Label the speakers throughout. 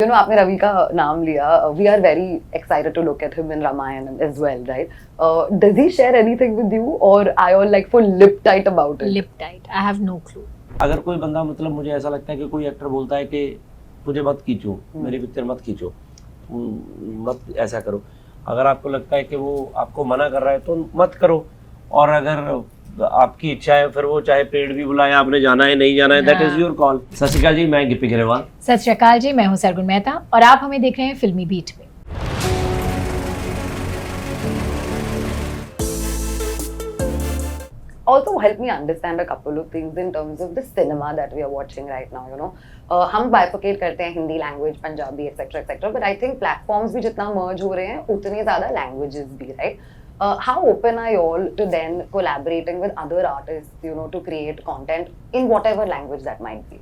Speaker 1: आपने रवि का नाम लिया. We are very excited to look at him in Ramayana as well, right? Does he share anything with you, or are you all like full lip tight about it?
Speaker 2: Lip tight. I have no clue.
Speaker 3: अगर कोई बंदा मतलब मुझे ऐसा लगता है कि कोई एक्टर बोलता है कि मुझे मत खींचो, मेरी पिक्चर मत खींचो, मत ऐसा करो, अगर आपको लगता है कि वो आपको मना कर रहा है तो मत करो. और अगर आपकी इच्छा है, फिर वो चाहे पेड़ भी बुलाए, आपने जाना है नहीं जाना है, दैट इज योर कॉल. सत श्री अकाल जी, मैं गिप्पी ग्रेवाल.
Speaker 2: सत श्री अकाल जी, मैं हूं सरगुन मेहता और आप हमें देख रहे हैं फिल्मी बीट पे.
Speaker 1: Also help me understand a couple of things in terms of the cinema that we are watching right now, you know. हम bifurcate करते हैं Hindi language, Punjabi etcetera etcetera, but I think platforms भी जितना मर्ज हो रहे हैं उतनी ज़्यादा लैंग्वेजेस भी, right? How open are you all to then collaborating with other artists, you know, to create content in whatever language that might be?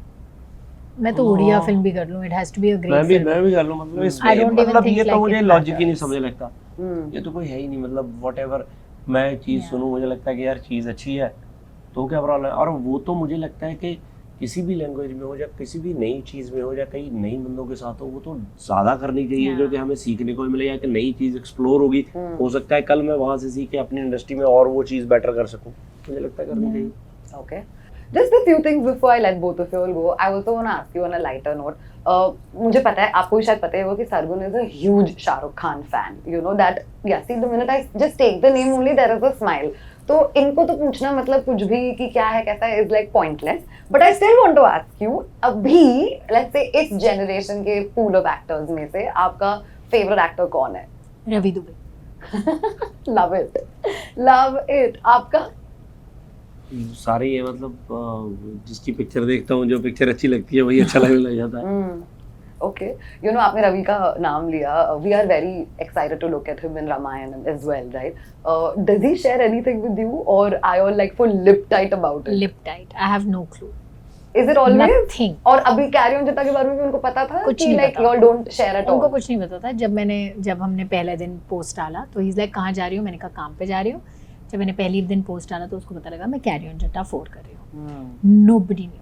Speaker 2: मैं तो उड़िया फिल्म भी कर लूं. It has to be a great film.
Speaker 3: मैं भी कर लूं. मतलब इसमें
Speaker 2: I don't even
Speaker 3: मतलब
Speaker 2: think
Speaker 3: ये तो
Speaker 2: like
Speaker 3: मुझे
Speaker 2: it
Speaker 3: लॉजिक ही नहीं
Speaker 2: matters.
Speaker 3: समझ लगता. ये तो कोई है ही नहीं. मतलब व्हाटएवर मैं चीज़ सुनूं, मुझे लगता है कि यार चीज़ अच्छी है तो क्या प्रॉब्लम है. और वो तो मुझे लगता है कि किसी भी लैंग्वेज में हो या किसी भी नई चीज़ में हो या कई नई बंदों के साथ हो, वो तो ज़्यादा करनी चाहिए क्योंकि हमें सीखने को मिले या कि नई चीज़ एक्सप्लोर होगी. हो सकता है कल मैं वहाँ से सीख के अपनी इंडस्ट्री में और वो चीज़ बेटर कर सकूँ. मुझे लगता है करनी चाहिए.
Speaker 1: Okay. Just a few things before I let both of you all go. I also want to ask you on a lighter note. मुझे पता है, आपको भी शायद पता है वो कि Sargun is a huge Shah Rukh Khan fan. You know that? Yeah. See, the minute I just take the name only, there is a smile. तो इनको तो पूछना मतलब कुछ भी कि क्या है कैसा है is like pointless. But I still want to ask you. अभी let's say इस generation के pool of actors में से आपका favorite actor कौन है?
Speaker 2: Ravi Dubey.
Speaker 1: Love it. Love it. आपका?
Speaker 3: सारे ये मतलब जिसकी पिक्चर देखता हूँ, जो पिक्चर अच्छी लगती है वही अच्छा लगने लग जाता है.
Speaker 1: ओके. आपने रवि का नाम लिया. We are very excited to look at him in Ramayanam as well, right? Does he share anything with you, और I all like full lip tight about it?
Speaker 2: Lip tight. I have no clue.
Speaker 1: Is it always?
Speaker 2: Nothing.
Speaker 1: और अभी carry on जटा के बारे में भी उनको पता था
Speaker 2: कुछ
Speaker 1: कि
Speaker 2: नहीं
Speaker 1: लाइक
Speaker 2: पता.
Speaker 1: You all don't share eight
Speaker 2: उनको
Speaker 1: ऑल?
Speaker 2: कुछ नहीं पता था. जब हमने पहले दिन पोस्ट डाला तो ही इज लाइक कहाँ जा रही हूँ. मैंने कहा काम पे जा रही हूँ. जब मैंने पहले दिन पोस्ट डाला तो उसको पता लगा मैं कैरी ऑन जटा 4 कर रही हूँ. Nobody knew.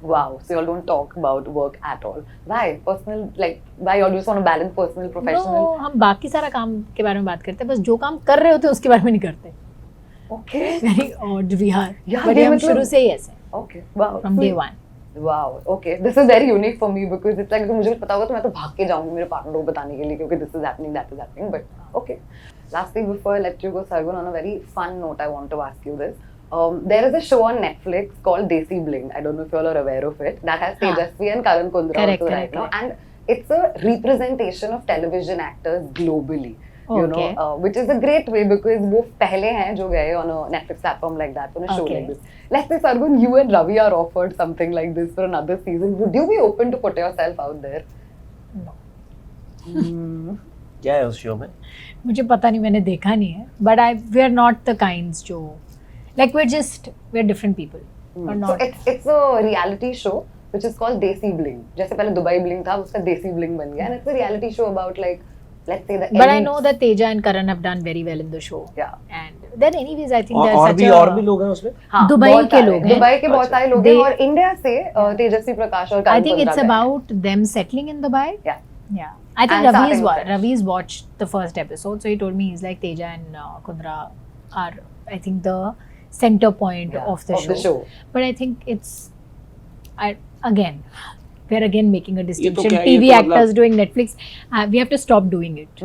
Speaker 1: Wow, so you all don't talk about work at all. Why? Personal, like, why you all just want to balance personal, professional?
Speaker 2: No, हम बाकी सारा काम के बारे में बात करते हैं, बस जो काम कर रहे होते हैं उसके बारे में नहीं करते.
Speaker 1: Okay.
Speaker 2: Very odd we are.
Speaker 1: Yeah,
Speaker 2: But
Speaker 1: ये
Speaker 2: हम
Speaker 1: मतलब-
Speaker 2: शुरू से ही ऐसे हैं,
Speaker 1: Okay. Wow.
Speaker 2: from day
Speaker 1: Sweet.
Speaker 2: one.
Speaker 1: Wow, okay. This is very unique for me because it's like मुझे पता होगा तो मैं तो भाग के जाऊंगी मेरे पार्टनर को बताने के लिए क्योंकि this is happening, that is happening. But okay. Last thing before I let you go, Sargun, on a very fun note, I want to ask you this. There is a show on Netflix called Desi Bling. I don't know if you all are aware of it. That has Tejasvi and Karan Kundra also right now, and it's a representation of television actors globally. You know,
Speaker 2: Okay.
Speaker 1: which is a great way because वो पहले हैं जो गए on a Netflix platform like that, on a show
Speaker 2: Okay.
Speaker 1: like this. Let's say Sargun, you and Ravi are offered something like this for another season. Would you be open to put yourself out there?
Speaker 2: No.
Speaker 3: क्या है उस show में?
Speaker 2: मुझे पता नहीं, मैंने देखा नहीं है. But we are not the kinds जो like we're different people. We're
Speaker 1: So
Speaker 2: not.
Speaker 1: it's a reality show which is called Desi Bling. जैसे पहले दुबई Bling था, उसका Desi Bling बन गया, and it's a reality show about like, let's say the.
Speaker 2: But I
Speaker 1: elites.
Speaker 2: know that Teja and Karan have done very well in the show.
Speaker 1: Yeah.
Speaker 2: And then anyways I think there's
Speaker 3: और
Speaker 2: such
Speaker 3: भी
Speaker 2: a
Speaker 3: और भी लोग हैं उसमें.
Speaker 1: हाँ,
Speaker 2: Dubai
Speaker 1: बहुत
Speaker 2: के
Speaker 1: सारे-
Speaker 2: लोग हैं.
Speaker 1: दुबई के बहुत
Speaker 3: अच्छा.
Speaker 1: सारे लोग हैं
Speaker 2: They-
Speaker 1: और इंडिया से तेजस्वी प्रकाश और
Speaker 2: I
Speaker 1: कारुण
Speaker 2: think it's
Speaker 1: कुंद्रा गए.
Speaker 2: about them settling in Dubai.
Speaker 1: Yeah.
Speaker 2: Yeah. I think
Speaker 1: And starting fresh.
Speaker 2: Ravi's watched the first episode, so he told me he's like Teja and Kundra are, I think, the center point
Speaker 1: Yeah,
Speaker 2: of the show. But I think we're again making a distinction.
Speaker 3: क्या है,
Speaker 2: TV
Speaker 3: ये तो
Speaker 2: actors
Speaker 3: मतलब-
Speaker 2: doing Netflix, we have to stop doing it.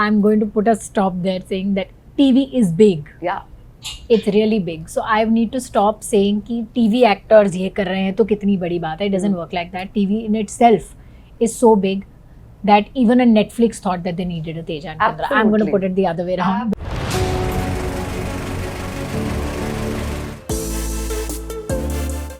Speaker 2: I'm going to put a stop there, saying that TV is big.
Speaker 1: Yeah.
Speaker 2: It's really big. So I need to stop saying कि TV actors ये कर रहे हैं तो कितनी बड़ी बात है. It doesn't work like that. TV in itself is so big that even a Netflix thought that they needed a Teja and Kundra. I'm going to
Speaker 1: Absolutely.
Speaker 2: put it the other way around